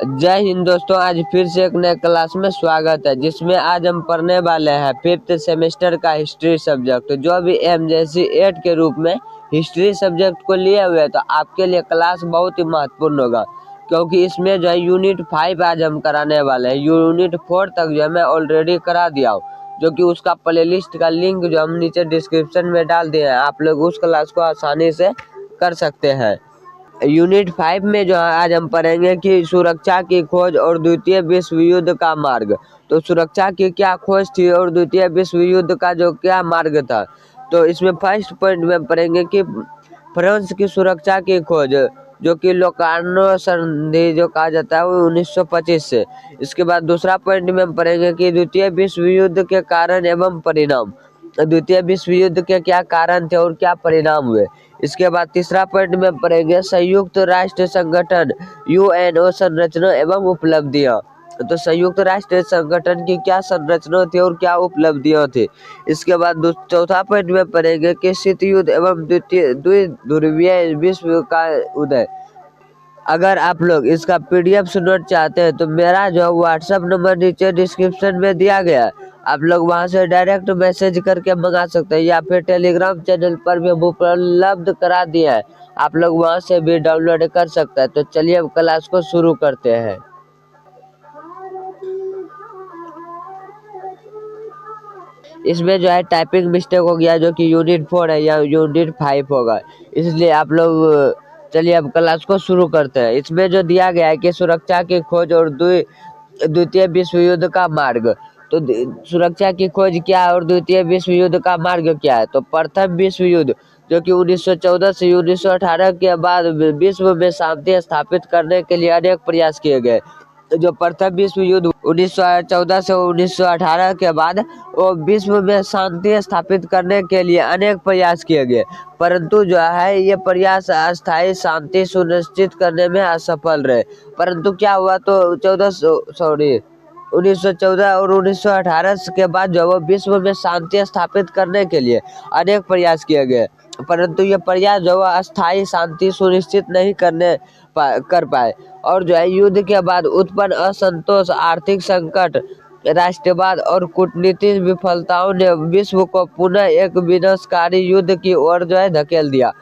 जय हिंद दोस्तों, आज फिर से एक नए क्लास में स्वागत है, जिसमें आज हम पढ़ने वाले हैं 5th सेमेस्टर का हिस्ट्री सब्जेक्ट। जो भी एमजेसी 8 के रूप में हिस्ट्री सब्जेक्ट को लिए हुए, तो आपके लिए क्लास बहुत ही महत्वपूर्ण होगा, क्योंकि इसमें जो है यूनिट 5 आज हम कराने वाले हैं। यूनिट 4 तक जो है मैं ऑलरेडी करा दिया हूँ, जो कि उसका प्लेलिस्ट का लिंक जो हम नीचे डिस्क्रिप्शन में डाल दिए हैं, आप लोग उस क्लास को आसानी से कर सकते हैं। यूनिट 5 में जो है आज हम पढ़ेंगे कि सुरक्षा की खोज और द्वितीय विश्व युद्ध का मार्ग। तो सुरक्षा की क्या खोज थी और द्वितीय विश्व युद्ध का जो क्या मार्ग था। तो इसमें फर्स्ट पॉइंट में पढ़ेंगे कि फ्रांस की सुरक्षा की खोज, जो कि लोकार्नो संधि जो कहा जाता है वो 1925 से। इसके बाद दूसरा पॉइंट में हम पढ़ेंगे कि द्वितीय विश्व युद्ध के कारण एवं परिणाम। द्वितीय विश्व युद्ध के क्या कारण थे और क्या परिणाम हुए। इसके बाद तीसरा पॉइंट में पढ़ेंगे संयुक्त राष्ट्र संगठन यूएनओ संरचना एवं उपलब्धियां। तो संयुक्त राष्ट्र संगठन की क्या संरचना थी और क्या उपलब्धियां थी। इसके बाद चौथा पॉइंट में पढ़ेंगे कि शीत युद्ध एवं द्विध्रुवीय विश्व का उदय। अगर आप लोग इसका पीडीएफ नोट चाहते हैं तो मेरा जो व्हाट्सएप नंबर नीचे डिस्क्रिप्शन में दिया गया है, आप लोग वहां से डायरेक्ट मैसेज करके मंगा सकते हैं, या फिर टेलीग्राम चैनल पर भी हम उपलब्ध करा दिया है, आप लोग वहां से भी डाउनलोड कर सकते हैं। तो चलिए अब क्लास को शुरू करते हैं। इसमें जो है टाइपिंग मिस्टेक हो गया, जो कि यूनिट 4 है या यूनिट 5 होगा, इसलिए आप लोग चलिए अब क्लास को शुरू करते हैं। इसमें जो दिया गया है कि सुरक्षा की खोज और द्वितीय विश्व युद्ध का मार्ग। तो सुरक्षा की खोज क्या है और द्वितीय विश्व युद्ध का मार्ग क्या है। तो प्रथम विश्व युद्ध, जो कि 1914 से 1918 के बाद विश्व में शांति स्थापित करने के लिए अनेक प्रयास किए गए। जो प्रथम विश्व युद्ध 1914 से 1918 के बाद वो विश्व में शांति स्थापित करने के लिए अनेक प्रयास किए गए, परंतु जो है ये प्रयास अस्थायी शांति सुनिश्चित करने में असफल रहे। परंतु क्या हुआ, तो 1914 और 1918 के बाद जो वो विश्व में शांति स्थापित करने के लिए अनेक प्रयास किए गए, परंतु ये प्रयास जो है अस्थायी शांति सुनिश्चित नहीं कर पाए। और जो है युद्ध के बाद उत्पन्न असंतोष, आर्थिक संकट, राष्ट्रवाद और कूटनीतिक विफलताओं ने विश्व को पुनः एक विनाशकारी युद्ध की ओर जो है धकेल दिया।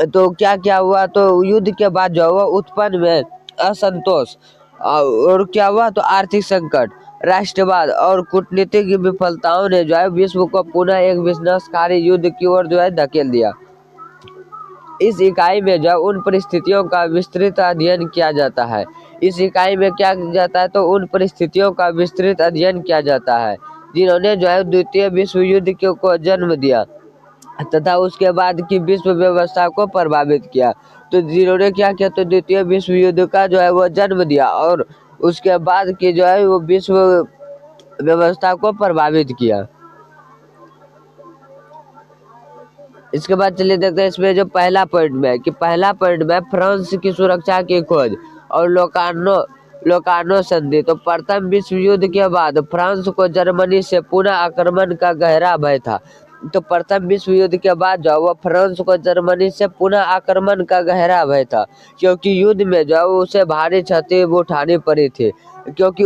तो क्या क्या हुआ, तो युद्ध के बाद जो हुआ उत्पन्न में असंतोष, और क्या हुआ, तो आर्थिक संकट, राष्ट्रवाद और कूटनीतिक विफलताओं ने जो है विश्व को पुनः एक विनाशकारी युद्ध की ओर जो है धकेल दिया। इस इकाई में जो उन परिस्थितियों का विस्तृत अध्ययन किया जाता है। इस इकाई में क्या जाता है, तो उन परिस्थितियों का विस्तृत अध्ययन किया जाता है जिन्होंने जो है द्वितीय विश्व युद्ध को जन्म दिया तथा उसके बाद की विश्व व्यवस्था को प्रभावित किया। तो जिन्होंने क्या किया, तो द्वितीय विश्व युद्ध का जो है वो जन्म दिया और उसके बाद की जो है वो विश्व व्यवस्था को प्रभावित किया। इसके बाद चलिए देखते हैं इसमें जो पहला पॉइंट में है कि पहला पॉइंट में फ्रांस की सुरक्षा की खोज और लोकार्नो संधि। तो प्रथम विश्व युद्ध के बाद फ्रांस को जर्मनी से पुनः आक्रमण का गहरा भय था। तो प्रथम विश्व युद्ध के बाद जो वो फ्रांस को जर्मनी से पुनः आक्रमण का गहरा भय था, क्योंकि युद्ध में जो उसे भारी क्षति उठानी पड़ी थी, क्योंकि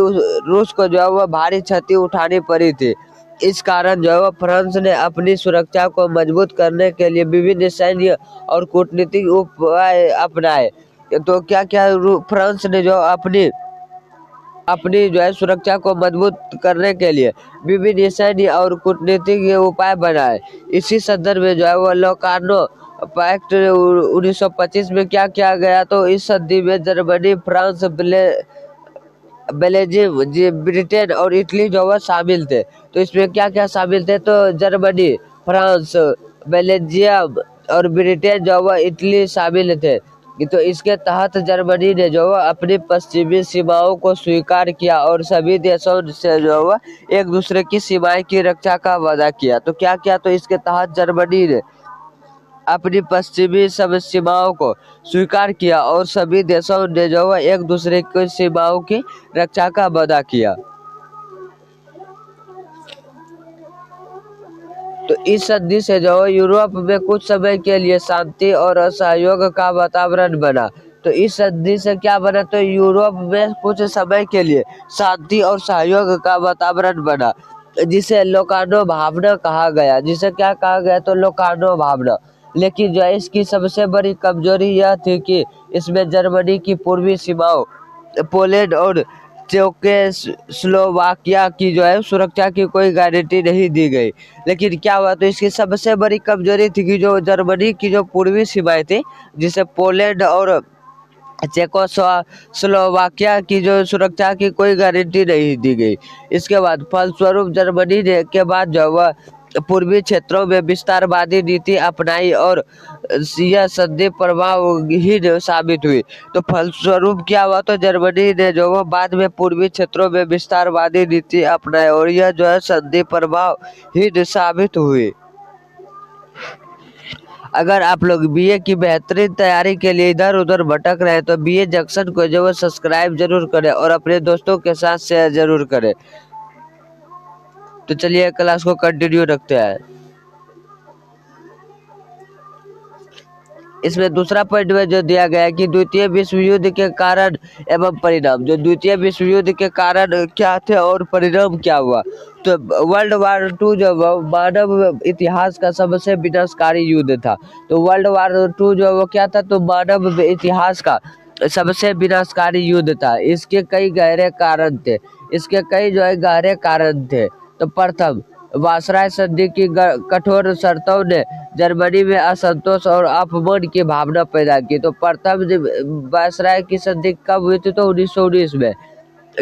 रूस को जो वो भारी क्षति उठानी पड़ी थी। इस कारण जो है फ्रांस ने अपनी सुरक्षा को मजबूत करने के लिए विभिन्न सैन्य और कूटनीतिक उपाय अपनाए। तो क्या क्या फ्रांस ने जो अपनी अपनी जो है सुरक्षा को मजबूत करने के लिए विभिन्न सैन्य और कूटनीतिक उपाय बनाए। इसी संदर्भ में जो है वो लोकार्नो पैक्ट 1925 में क्या किया गया, तो इस संधि में जर्मनी, फ्रांस, बेल्जियम, ब्रिटेन और इटली जो वह शामिल थे। तो इसमें क्या क्या शामिल थे, तो जर्मनी, फ्रांस, बेल्जियम और ब्रिटेन जो वह इटली शामिल थे। तो इसके तहत जर्मनी ने जो अपनी पश्चिमी सीमाओं को स्वीकार किया और सभी देशों से जो वह एक दूसरे की सीमाएं की रक्षा का वादा किया। तो क्या किया, तो इसके तहत जर्मनी ने अपनी पश्चिमी सीमाओं को स्वीकार किया और सभी देशों ने जो है एक दूसरे की सीमाओं की रक्षा का वादा किया। तो इस संधि से जो यूरोप में कुछ समय के लिए शांति और असहयोग का वातावरण बना। तो इस संधि से क्या बना, तो यूरोप में कुछ समय के लिए शांति और सहयोग का वातावरण बना, जिसे लोकार्नो भावना कहा गया। जिसे क्या कहा गया, तो लोकार्नो भावना। लेकिन जो है इसकी सबसे बड़ी कमजोरी यह थी कि इसमें जर्मनी की पूर्वी सीमाओं, पोलैंड और चेकोस्लोवाकिया की जो है सुरक्षा की कोई गारंटी नहीं दी गई। लेकिन क्या हुआ, तो इसकी सबसे बड़ी कमजोरी थी कि जो जर्मनी की जो पूर्वी सीमाएं थी, जिसे पोलैंड और चेकोस्लोवाकिया की जो सुरक्षा की कोई गारंटी नहीं दी गई। इसके बाद फलस्वरूप जर्मनी ने के बाद जो वह पूर्वी क्षेत्रों में विस्तारवादी नीति अपनाई और यह संधि प्रभावहीन साबित हुई। तो फलस्वरूप क्या हुआ, तो जर्मनी ने जो वह बाद में पूर्वी क्षेत्रों में विस्तारवादी नीति अपनाई और यह जो है संधि प्रभावहीन साबित हुई। अगर आप लोग बीए की बेहतरीन तैयारी के लिए इधर उधर भटक रहे हैं तो बीए जंक्शन को जो है सब्सक्राइब जरूर करें और अपने दोस्तों के साथ शेयर जरूर करें। तो चलिए क्लास को कंटिन्यू रखते हैं। इसमें दूसरा पॉइंट में जो दिया गया है कि द्वितीय विश्व युद्ध के कारण एवं परिणाम। जो द्वितीय विश्व युद्ध के कारण क्या थे और परिणाम क्या हुआ, तो वर्ल्ड वार 2 जो मानव इतिहास का सबसे विनाशकारी युद्ध था। तो वर्ल्ड वार 2 जो वो क्या था, तो मानव इतिहास का सबसे विनाशकारी युद्ध था। इसके कई गहरे कारण थे। इसके कई जो है गहरे कारण थे। तो प्रथम, वायसराय संधि की कठोर शर्तों ने जर्मनी में असंतोष और अपमान की भावना पैदा की। तो प्रथम वायसराय की संधि कब हुई थी, तो 1919 में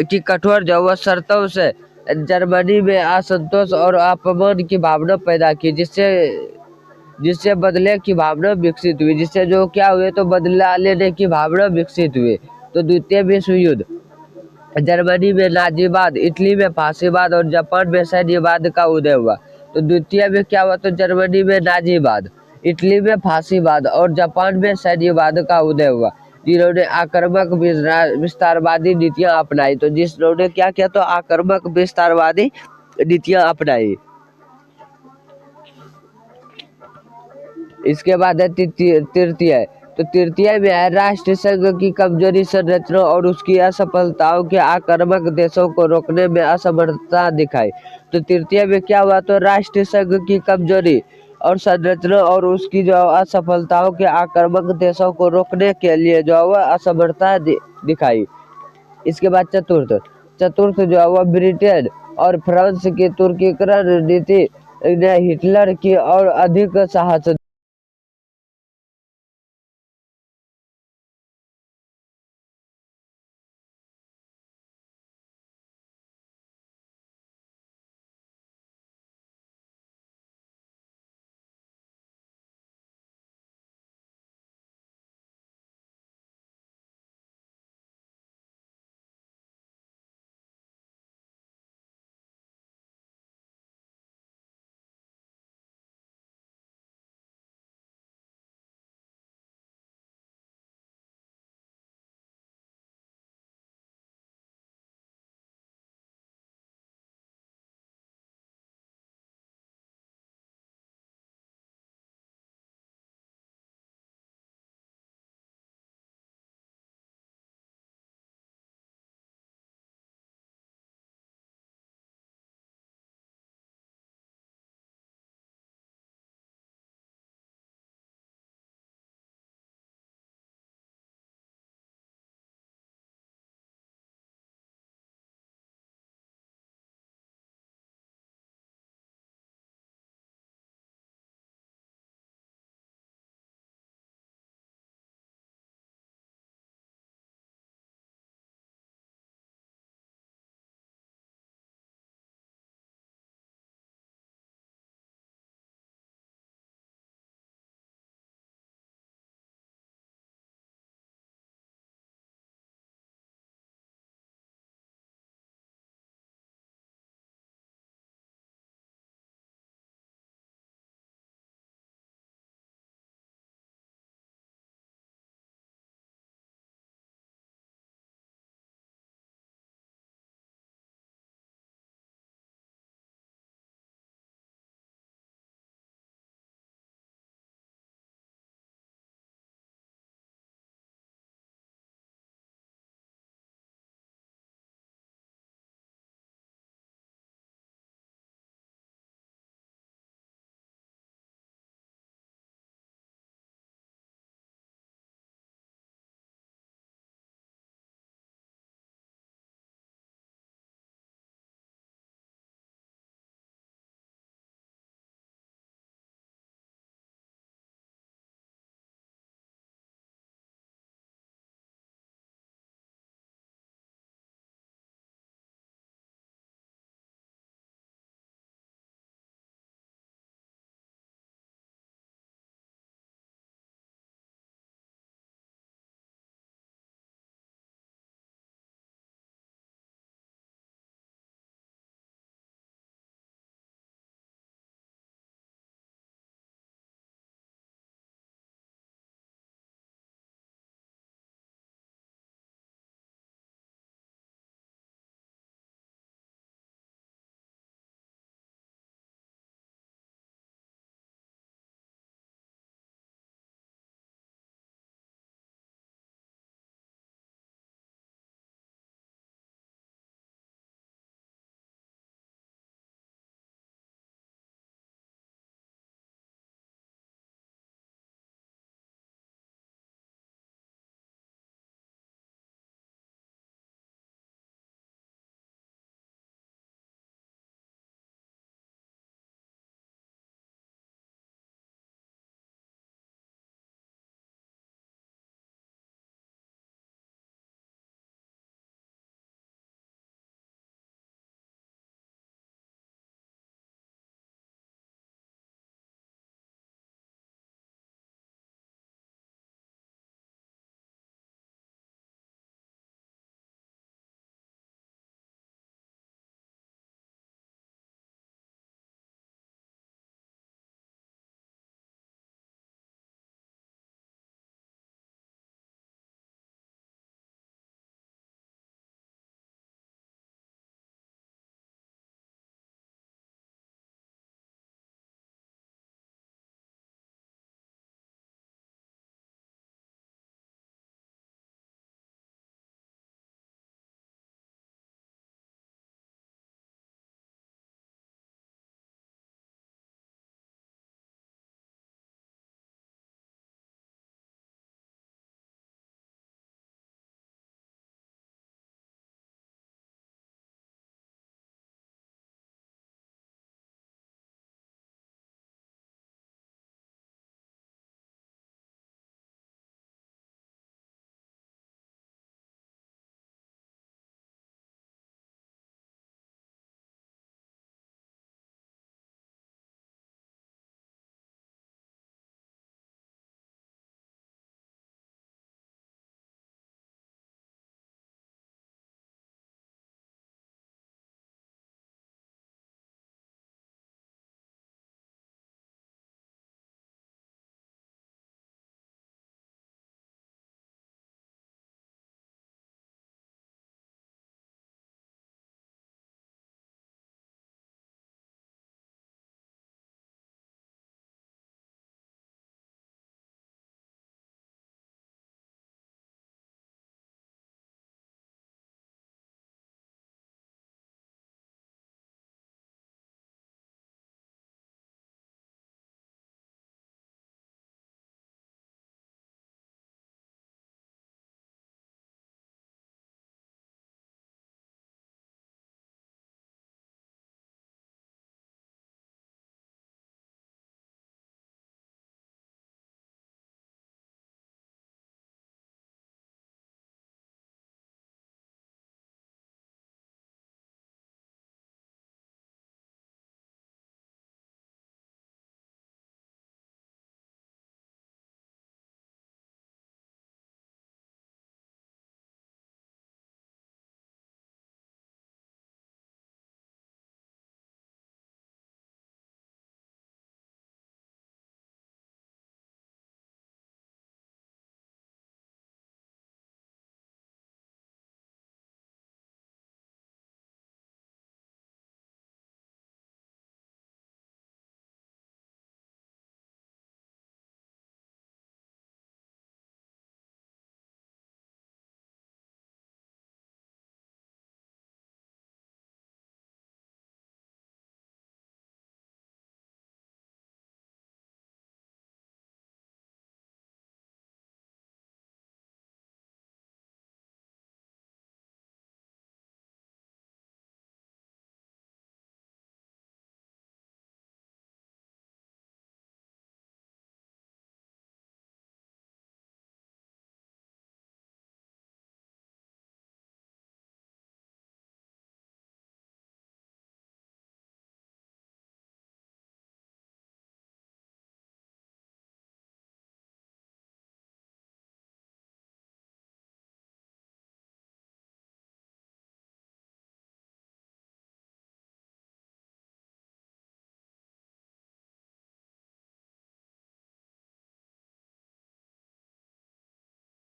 की कठोर जो वह शर्तों से जर्मनी में असंतोष और अपमान की भावना पैदा की, जिससे बदले की भावना विकसित हुई। जिससे जो क्या हुए, तो बदला लेने की भावना विकसित हुई। तो द्वितीय विश्व युद्ध, जर्मनी में नाजीवाद, इटली में फांसीवाद और जापान में सैन्यवाद का उदय हुआ। तो द्वितीय में क्या हुआ, तो जर्मनी में नाजीवाद, इटली में फांसीवाद और जापान में सैन्यवाद का उदय हुआ, जिन्होंने आक्रामक विस्तारवादी नीतियां अपनाई। तो जिन्होंने क्या किया, तो आक्रामक विस्तारवादी नीतियां अपनाई। इसके बाद है तृतीय। तो तृतीय में है राष्ट्र संघ की कमजोरी संरचना और उसकी असफलताओं के आक्रामक देशों को रोकने में असमर्थता दिखाई। तो तृतीय में क्या हुआ, तो राष्ट्र संघ की कमजोरी और संरचना और उसकी जो असफलताओं के आक्रामक देशों को रोकने के लिए जो वह असमर्थता दिखाई। इसके बाद चतुर्थ जो है वह ब्रिटेन और फ्रांस की तुर्कीकरण नीति ने हिटलर की और अधिक साहस